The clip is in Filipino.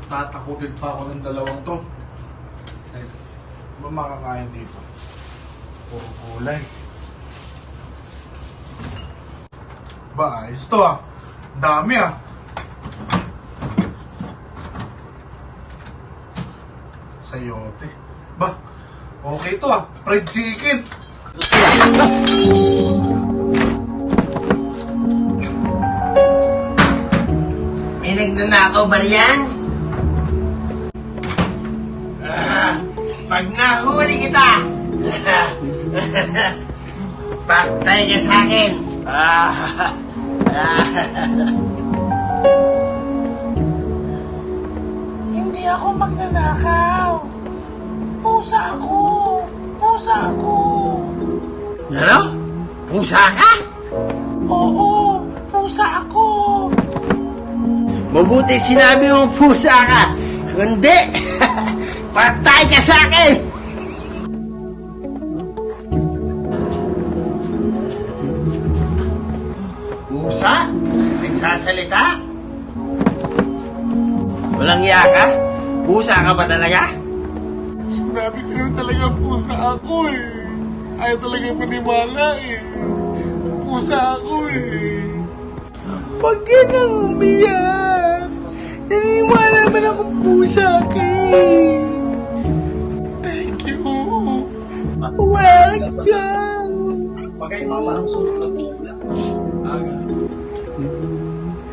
Tatakutin pa ako ng dalawang to. Ay, ba makakain dito? Puro kulay. Ba, ayos to ah. Dami ah. Sayote. Ba, okay to ah. Fried chicken. May nagnanakaw ba riyan? Pag nahuli kita, patay ka sa akin. Hindi ako magnanakaw. Pusa ako. Pusa ako. Ano? Pusa ka? Oo, pusa ako. Mabuti sinabi mong pusa ka. Kundi, patay ka sa akin. Pusa? Nagsasalita? Walang iya ka? Pusa ka ba talaga? Sinabi ko naman talaga pusa ako eh. Ayaw talaga maniwala eh. Pusa ako eh. Huwag ka nang umiyak. Naniniwala man akong pusa ka eh. Thank you. Welcome. Bagay mo, parang sumunod na.